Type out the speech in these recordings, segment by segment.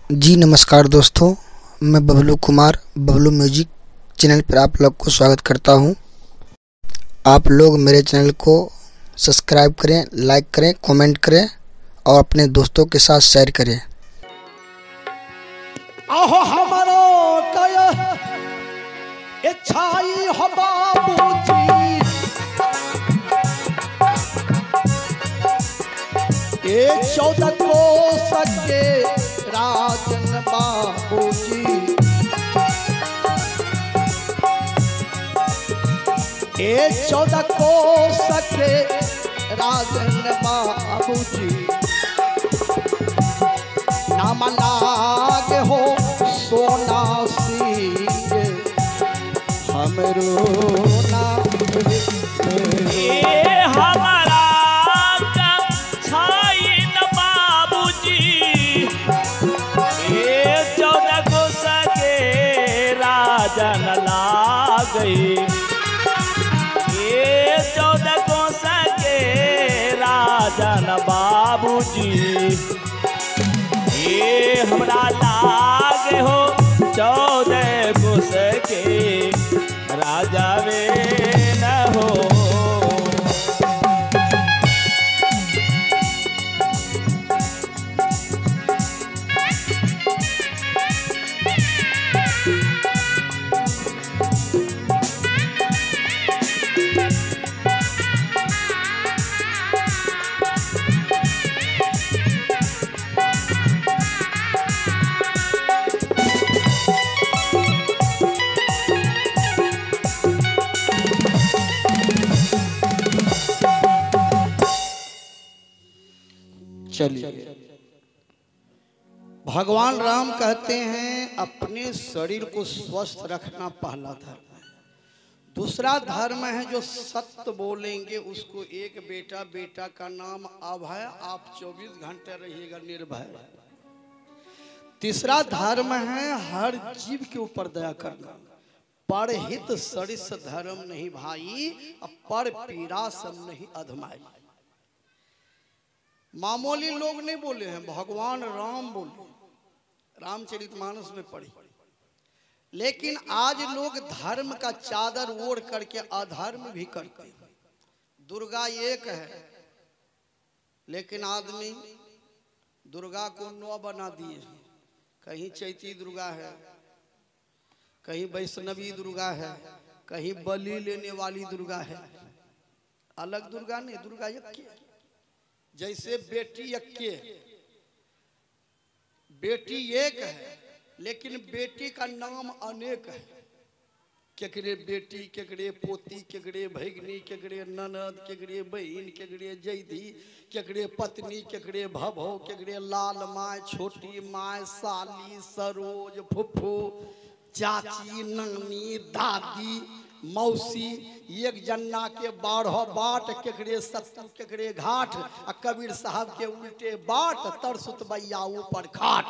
जी नमस्कार दोस्तों, मैं बबलू कुमार बबलू म्यूजिक चैनल पर आप लोग को स्वागत करता हूं। आप लोग मेरे चैनल को सब्सक्राइब करें, लाइक करें, कमेंट करें और अपने दोस्तों के साथ शेयर करें। आहो हमारो कय इच्छाई हो बाबूजी, ये 14 कोस के राजन बाबूजी, ये 14 कोस के राजन बाबूजी, नाम लाग हो सोना सिंह हमरो नाम हमारा छाई न बाबूजी, ये 14 कोस के राजन लागई, ये 14 कोस के राजन बाबूजी, ये हमरा लागे हो 14 कोस के राजा वे न हो। चलिए, भगवान राम कहते हैं अपने शरीर को स्वस्थ रखना पहला धर्म है। दूसरा धर्म है जो सत्य बोलेंगे उसको एक बेटा, बेटा का नाम अभय, आप 24 घंटे रहिएगा निर्भय। तीसरा धर्म है हर जीव के ऊपर दया करना, परहित सरिस धर्म नहीं भाई, पर पीड़ा सब नहीं अधमाई। मामूली लोग नहीं बोले हैं, भगवान राम बोले, रामचरितमानस में पढ़ी। लेकिन आज लोग धर्म का चादर ओढ़ करके अधर्म भी करते हैं। दुर्गा एक है, लेकिन आदमी दुर्गा को 9 बना दिए। कहीं चैती दुर्गा है, कहीं वैष्णवी दुर्गा है, कहीं बलि लेने वाली दुर्गा है। अलग दुर्गा नहीं, दुर्गा एक है। जैसे बेटी यक्के, बेटी एक है लेकिन बेटी का नाम अनेक है। केकरे बेटी, केकरे पोती, केकरे भैगनी, केकरे ननद, केकरे बहन, केकरे जैधी, केकरे पत्नी, केकरे भभो, केकरे लाल माय, छोटी माय, साली, सरोज, फुफ्फू, चाची, नानी, दादी, मौसी, एक जन्ना के 12 बाट, केकरे 70, केकरे घाट, आ कबीर साहब के उल्टे बाट, तरसुत बैया ऊपर खाट।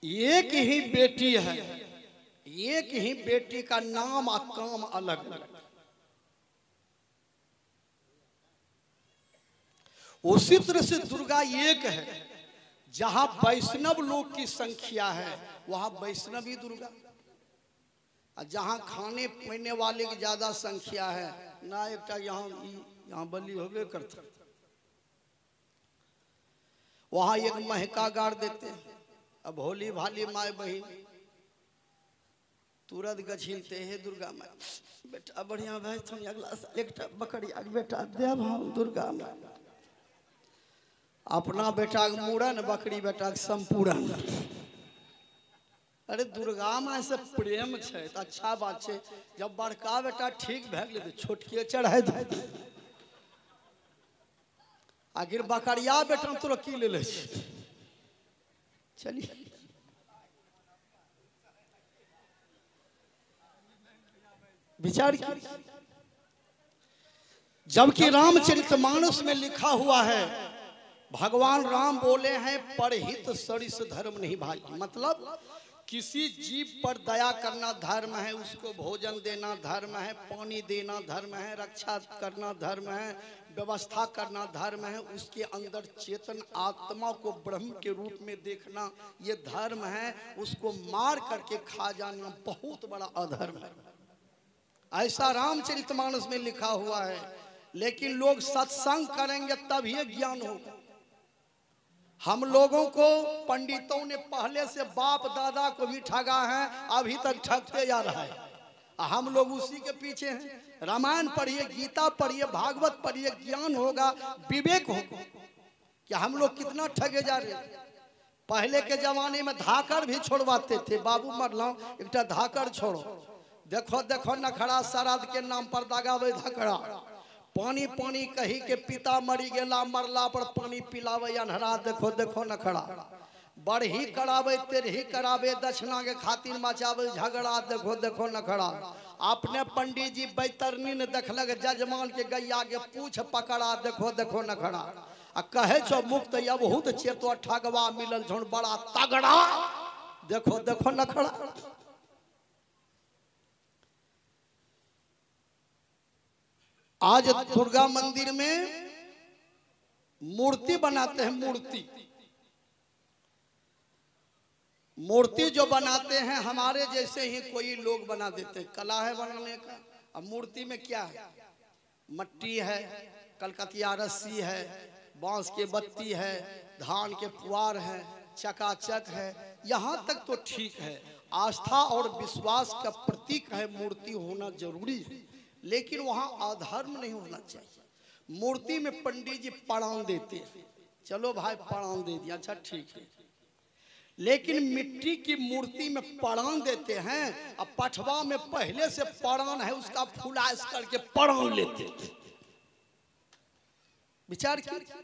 एक ही बेटी है, एक ही बेटी का नाम और काम अलग अलग। उसी तरह से दुर्गा एक है। जहां वैष्णव लोग की संख्या है वहां वैष्णवी दुर्गा, और जहां खाने पीने वाले की ज्यादा संख्या है ना, एक यहाँ बलि होवे करता, वहां एक महका गाड़ देते हैं। अब भोली भाली माए बहन तुरंत गछिलते हैं दुर्गा माँ, बेटा बढ़िया भाई तुम अगला साल एक बकरी बेटा देव हम दुर्गा माँ। अपना बेटा के मूड़न, बकरी बेटा के संपूर्ण। अरे दुर्गा माँ से प्रेम है तो अच्छा बात है। जब बड़का बेटा ठीक भे गए तो छोटके चढ़ा दे। आखिर बकरिया बेटा तो की ले। चलिए, विचार की। जबकि रामचरितमानस में लिखा हुआ है, भगवान राम बोले हैं परहित सरिस धर्म नहीं भाई। मतलब किसी जीव पर दया करना धर्म है, उसको भोजन देना धर्म है, पानी देना धर्म है, रक्षा करना धर्म है, व्यवस्था करना धर्म है, उसके अंदर चेतन आत्मा को ब्रह्म के रूप में देखना ये धर्म है, उसको मार करके खा जाना बहुत बड़ा अधर्म है। ऐसा रामचरितमानस में लिखा हुआ है। लेकिन लोग सत्संग करेंगे तब ये ज्ञान होगा। हम लोगों को पंडितों ने पहले से बाप दादा को भी ठगा है, अभी तक ठगते जा रहा है। हम लोग उसी के पीछे हैं। रामायण पढ़िए, गीता पढ़िए, भागवत पढ़िए, ज्ञान होगा, विवेक होगा कि हम लोग कितना ठगे जा रहे हैं। पहले के जमाने में धाकड़ भी छोड़वाते थे। बाबू मरलो एक धाकड़ छोड़ो, देखो देखो नखड़ा श्राद्ध के नाम पर दगावे धकड़ा, पानी पानी कही के पिता मरी गेला, मरला पर पानी पिलावे अनहरा, देखो देखो नखड़ा, बड़ही करावे तेरही करावे, दक्षिणा के खातिर मचावे झगड़ा, देखो देखो नखड़ा। अपने पंडित जी बैतरनी ने देखलक जजमान के गैया के पूछ पकड़ा, देखो देखो नखड़ा। आ कहे छो मुक्त या बहुत चेतो ठगवा मिलल झोन बड़ा तगड़ा, देखो देखो नखड़ा। आज दुर्गा मंदिर में मूर्ति बनाते हैं। मूर्ति जो बनाते हैं हमारे जैसे ही कोई लोग बना देते हैं। कला है बनाने का। अब मूर्ति में क्या है? मट्टी है, कलकतिया रस्सी है, बांस के बत्ती है, धान के पुआर है, चकाचक है, यहाँ तक तो ठीक है। आस्था और विश्वास का प्रतीक है, मूर्ति होना जरूरी है, लेकिन वहां अधर्म नहीं होना चाहिए। मूर्ति में पंडित जी प्रणाम देते हैं, चलो भाई प्रणाम दे दिया, अच्छा ठीक है। लेकिन मिट्टी की मूर्ति में प्रणाम देते हैं, अब पठवा में पहले से प्रणाम है, उसका फुलास करके प्रणाम लेते हैं। विचार कीजिए।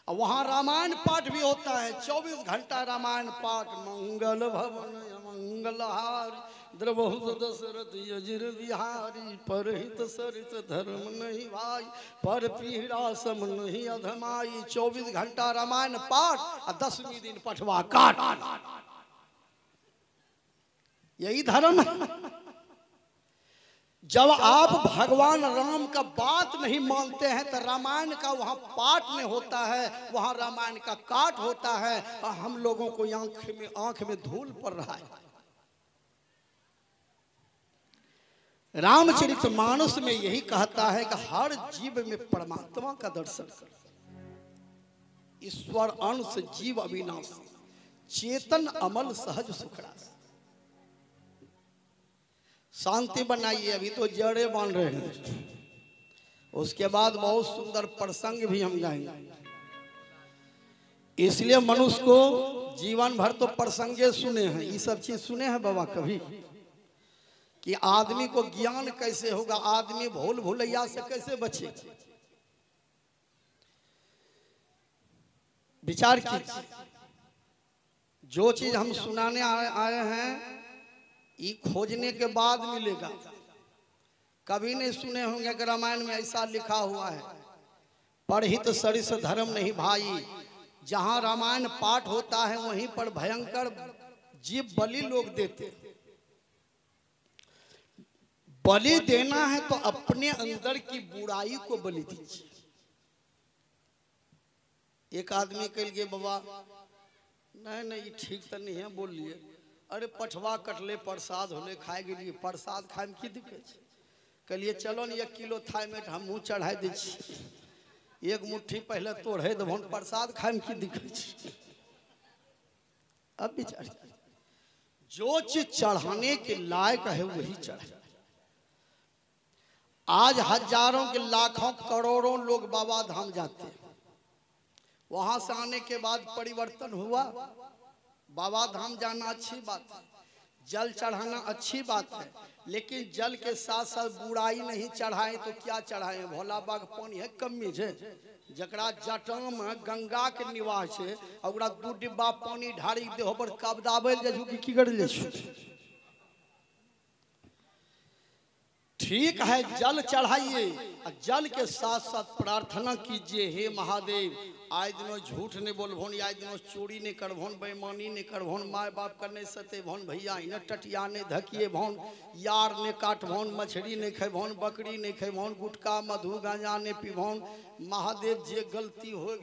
अब वहां रामायण पाठ भी होता है, 24 घंटा रामायण पाठ। मंगल भवन मंगलहार द्रवहु दशरथ यजिर बिहारी, परहित सरित धर्म नहीं भाई, पर पीड़ा सम नहीं अधमाई। 24 घंटा रामायण पाठ और 10वें दिन पठवा काट, यही धर्म है। जब आप भगवान राम का बात नहीं मानते हैं तो रामायण का वहां पाठ में होता है, वहां रामायण का काट होता है, और हम लोगों को आंख में धूल पड़ रहा है। रामचरितमानस में यही कहता है कि हर जीव में परमात्मा का दर्शन कर। ईश्वर अंश जीव अविनाश, चेतन अमल सहज सुखरास। शांति बनाइए, अभी तो जड़े बन रहे हैं, उसके बाद बहुत सुंदर प्रसंग भी हम गाएंगे। इसलिए मनुष्य को जीवन भर तो प्रसंगे सुने हैं, ये सब चीज सुने हैं बाबा कभी, कि आदमी को ज्ञान कैसे होगा, आदमी भूल भुलैया से कैसे बचे। विचार कीजिए, जो चीज हम सुनाने आए हैं ये खोजने के बाद मिलेगा। कभी नहीं सुने होंगे कि रामायण में ऐसा लिखा हुआ है, परहित सरिस धर्म नहीं भाई। जहां रामायण पाठ होता है वहीं पर भयंकर जीव बलि लोग देते। बलि देना है तो अपने अंदर की बुराई को बलि दीजिए। एक आदमी कह लिए बाबा नहीं ठीक तो नहीं है, बोल लिए, अरे पठवा कटले प्रसाद होले खाए के लिए, प्रसाद खाए में की दिक्कत? कहलिए चलो न 1 किलो थाई में हमहूँ चढ़ा दी, एक मुट्ठी पहले तोड़े देवन, प्रसाद खाए में की दिक्कत? अब विचार, जो चीज चढ़ाने के लायक है वही चढ़े। आज हजारों के लाखों करोड़ों लोग बाबा धाम जाते हैं, वहां से आने के बाद परिवर्तन हुआ। बाबा धाम जाना अच्छी बात है, जल चढ़ाना अच्छी बात है, लेकिन जल के साथ साथ बुराई नहीं चढ़ाए तो क्या चढ़ाए? भोला बाबा के पानी है कमी है, जकरा जटा में गंगा के निवास है, और 2 डिब्बा पानी ढारी देह पर कबदाबे की कर ले। ठीक है, जल चढ़ाइए और जल के साथ साथ प्रार्थना कीजिए, हे महादेव आय दिनों झूठ ने बोलभोन, आय दिनों चोरी ने करभोन, बेईमानी ने करभोन, माँ बाप करने सते भोन, भैया इन टटिया ने धकिए भोन, यार ने काट भोन, मछली ने खे भोन, बकरी ने खे भोन, गुटका मधु गांजा ने पी भोन। महादेव जे गलती हो